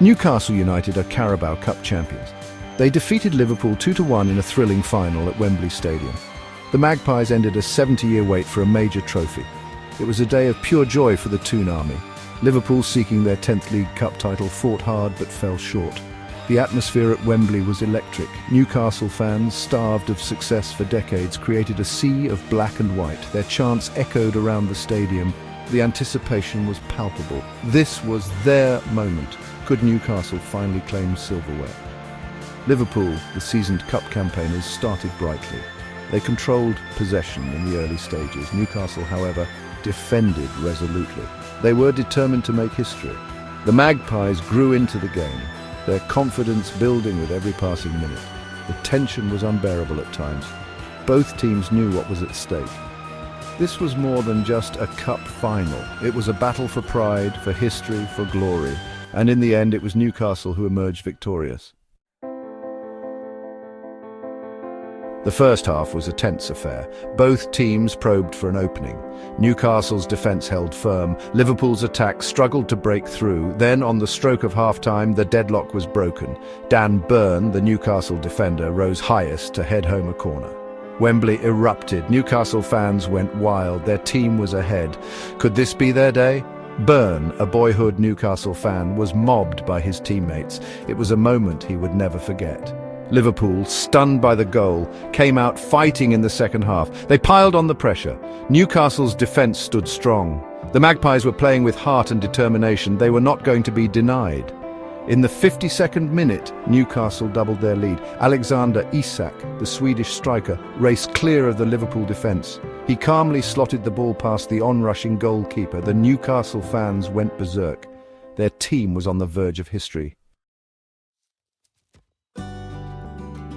Newcastle United are Carabao Cup champions. They defeated Liverpool 2-1 in a thrilling final at Wembley Stadium. The Magpies ended a 70-year wait for a major trophy. It was a day of pure joy for the Toon Army. Liverpool, seeking their 10th League Cup title, fought hard but fell short. The atmosphere at Wembley was electric. Newcastle fans, starved of success for decades, created a sea of black and white. Their chants echoed around the stadium. The anticipation was palpable. This was their moment. Could Newcastle finally claim silverware? Liverpool, the seasoned cup campaigners, started brightly. They controlled possession in the early stages. Newcastle, however, defended resolutely. They were determined to make history. The Magpies grew into the game, their confidence building with every passing minute. The tension was unbearable at times. Both teams knew what was at stake. This was more than just a cup final. It was a battle for pride, for history, for glory. And in the end, it was Newcastle who emerged victorious. The first half was a tense affair. Both teams probed for an opening. Newcastle's defence held firm. Liverpool's attack struggled to break through. Then, on the stroke of half-time, the deadlock was broken. Dan Burn, the Newcastle defender, rose highest to head home a corner. Wembley erupted. Newcastle fans went wild. Their team was ahead. Could this be their day? Burn, a boyhood Newcastle fan, was mobbed by his teammates. It was a moment he would never forget. Liverpool, stunned by the goal, came out fighting in the second half. They piled on the pressure. Newcastle's defence stood strong. The Magpies were playing with heart and determination. They were not going to be denied. In the 52nd minute, Newcastle doubled their lead. Alexander Isak, the Swedish striker, raced clear of the Liverpool defence. He calmly slotted the ball past the onrushing goalkeeper. The Newcastle fans went berserk. Their team was on the verge of history.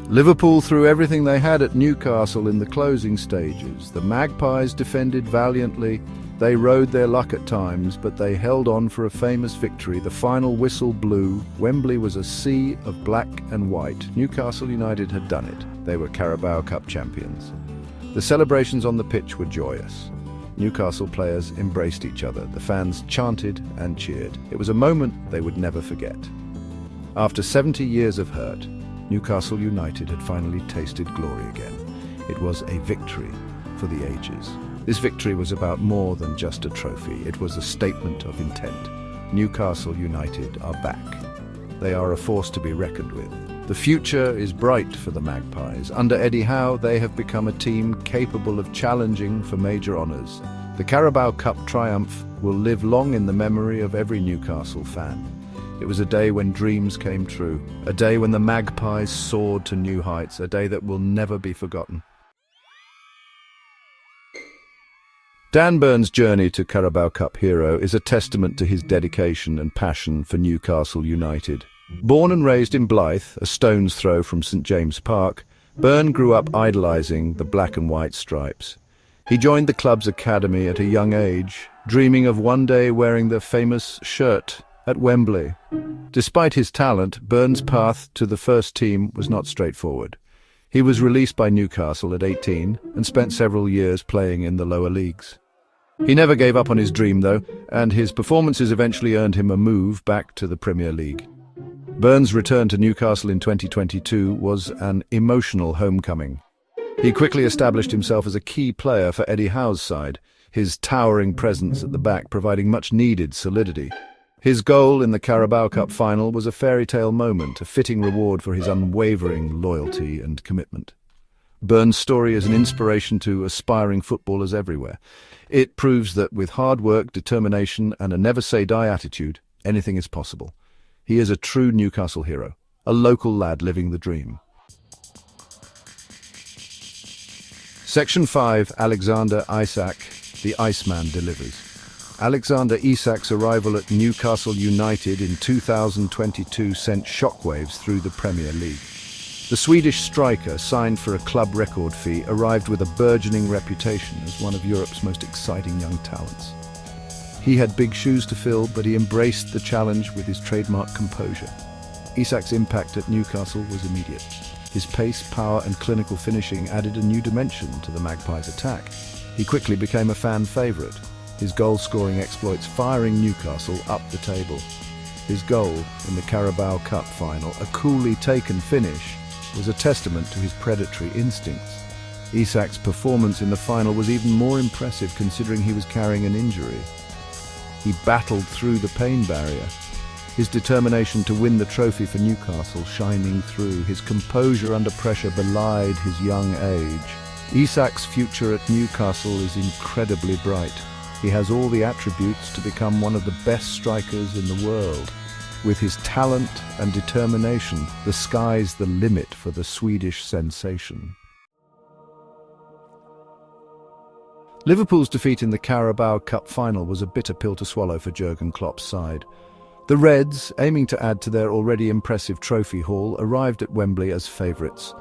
Liverpool threw everything they had at Newcastle in the closing stages. The Magpies defended valiantly. They rode their luck at times, but they held on for a famous victory. The final whistle blew. Wembley was a sea of black and white. Newcastle United had done it. They were Carabao Cup champions. The celebrations on the pitch were joyous. Newcastle players embraced each other. The fans chanted and cheered. It was a moment they would never forget. After 70 years of hurt, Newcastle United had finally tasted glory again. It was a victory for the ages. This victory was about more than just a trophy. It was a statement of intent. Newcastle United are back. They are a force to be reckoned with. The future is bright for the Magpies. Under Eddie Howe, they have become a team capable of challenging for major honours. The Carabao Cup triumph will live long in the memory of every Newcastle fan. It was a day when dreams came true, a day when the Magpies soared to new heights, a day that will never be forgotten. Dan Burn's journey to Carabao Cup hero is a testament to his dedication and passion for Newcastle United. Born and raised in Blyth, a stone's throw from St James Park, Burn grew up idolising the black and white stripes. He joined the club's academy at a young age, dreaming of one day wearing the famous shirt at Wembley. Despite his talent, Burn's path to the first team was not straightforward. He was released by Newcastle at 18 and spent several years playing in the lower leagues. He never gave up on his dream, though, and his performances eventually earned him a move back to the Premier League. Burn's return to Newcastle in 2022 was an emotional homecoming. He quickly established himself as a key player for Eddie Howe's side, his towering presence at the back providing much-needed solidity. His goal in the Carabao Cup final was a fairy tale moment, a fitting reward for his unwavering loyalty and commitment. Burn's story is an inspiration to aspiring footballers everywhere. It proves that with hard work, determination and a never-say-die attitude, anything is possible. He is a true Newcastle hero, a local lad living the dream. Section 5, Alexander Isak, the Iceman delivers. Alexander Isak's arrival at Newcastle United in 2022 sent shockwaves through the Premier League. The Swedish striker, signed for a club record fee, arrived with a burgeoning reputation as one of Europe's most exciting young talents. He had big shoes to fill, but he embraced the challenge with his trademark composure. Isak's impact at Newcastle was immediate. His pace, power and clinical finishing added a new dimension to the Magpies' attack. He quickly became a fan favourite, his goal-scoring exploits firing Newcastle up the table. His goal in the Carabao Cup final, a coolly taken finish, was a testament to his predatory instincts. Isak's performance in the final was even more impressive considering he was carrying an injury. He battled through the pain barrier, his determination to win the trophy for Newcastle shining through. His composure under pressure belied his young age. Isak's future at Newcastle is incredibly bright. He has all the attributes to become one of the best strikers in the world. With his talent and determination, the sky's the limit for the Swedish sensation. Liverpool's defeat in the Carabao Cup final was a bitter pill to swallow for Jurgen Klopp's side. The Reds, aiming to add to their already impressive trophy haul, arrived at Wembley as favourites.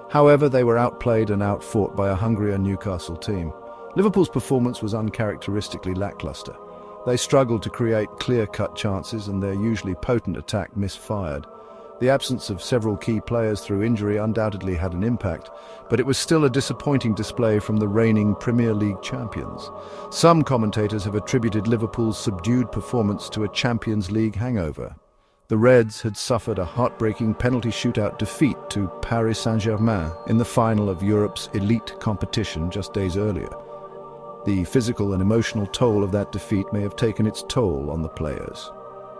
However, they were outplayed and outfought by a hungrier Newcastle team. Liverpool's performance was uncharacteristically lacklustre. They struggled to create clear-cut chances and their usually potent attack misfired. The absence of several key players through injury undoubtedly had an impact, but it was still a disappointing display from the reigning Premier League champions. Some commentators have attributed Liverpool's subdued performance to a Champions League hangover. The Reds had suffered a heartbreaking penalty shootout defeat to Paris Saint-Germain in the final of Europe's elite competition just days earlier. The physical and emotional toll of that defeat may have taken its toll on the players.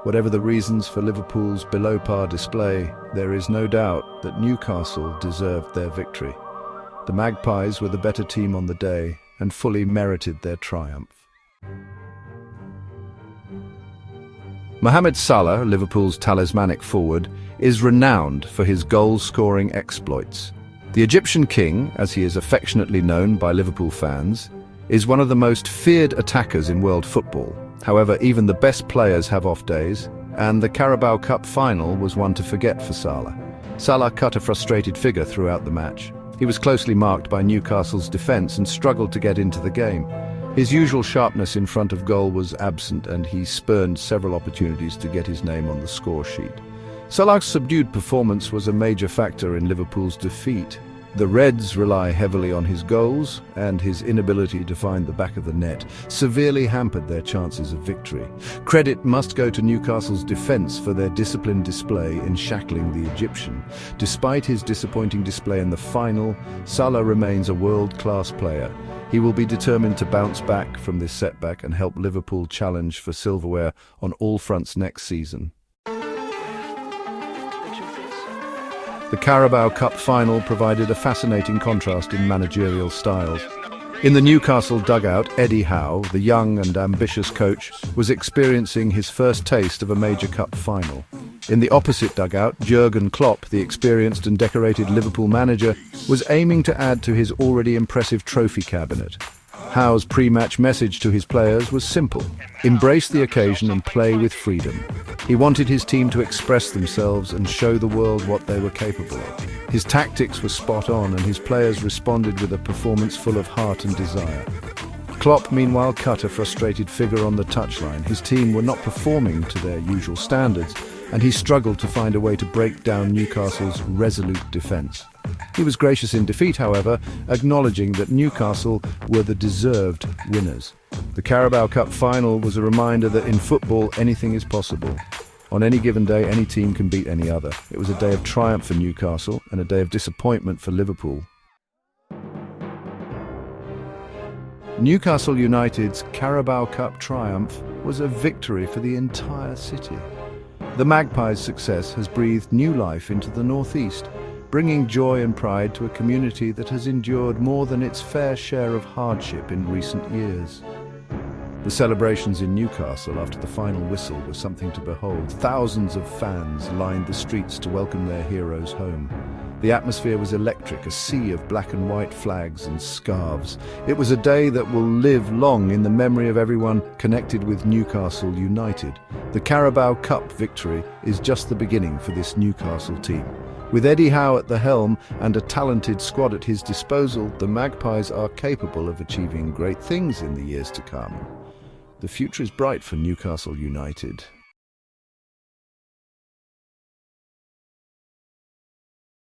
Whatever the reasons for Liverpool's below-par display, there is no doubt that Newcastle deserved their victory. The Magpies were the better team on the day and fully merited their triumph. Mohamed Salah, Liverpool's talismanic forward, is renowned for his goal-scoring exploits. The Egyptian king, as he is affectionately known by Liverpool fans, is one of the most feared attackers in world football. However, even the best players have off days, and the Carabao Cup final was one to forget for Salah. Salah cut a frustrated figure throughout the match. He was closely marked by Newcastle's defence and struggled to get into the game. His usual sharpness in front of goal was absent, and he spurned several opportunities to get his name on the score sheet. Salah's subdued performance was a major factor in Liverpool's defeat. The Reds rely heavily on his goals, and his inability to find the back of the net severely hampered their chances of victory. Credit must go to Newcastle's defence for their disciplined display in shackling the Egyptian. Despite his disappointing display in the final, Salah remains a world-class player. He will be determined to bounce back from this setback and help Liverpool challenge for silverware on all fronts next season. The Carabao Cup final provided a fascinating contrast in managerial styles. In the Newcastle dugout, Eddie Howe, the young and ambitious coach, was experiencing his first taste of a major cup final. In the opposite dugout, Jurgen Klopp, the experienced and decorated Liverpool manager, was aiming to add to his already impressive trophy cabinet. Howe's pre-match message to his players was simple: embrace the occasion and play with freedom. He wanted his team to express themselves and show the world what they were capable of. His tactics were spot on, and his players responded with a performance full of heart and desire. Klopp, meanwhile, cut a frustrated figure on the touchline. His team were not performing to their usual standards, and he struggled to find a way to break down Newcastle's resolute defence. He was gracious in defeat, however, acknowledging that Newcastle were the deserved winners. The Carabao Cup final was a reminder that in football anything is possible. On any given day, any team can beat any other. It was a day of triumph for Newcastle and a day of disappointment for Liverpool. Newcastle United's Carabao Cup triumph was a victory for the entire city. The Magpies' success has breathed new life into the northeast, bringing joy and pride to a community that has endured more than its fair share of hardship in recent years. The celebrations in Newcastle after the final whistle were something to behold. Thousands of fans lined the streets to welcome their heroes home. The atmosphere was electric, a sea of black and white flags and scarves. It was a day that will live long in the memory of everyone connected with Newcastle United. The Carabao Cup victory is just the beginning for this Newcastle team. With Eddie Howe at the helm and a talented squad at his disposal, the Magpies are capable of achieving great things in the years to come. The future is bright for Newcastle United.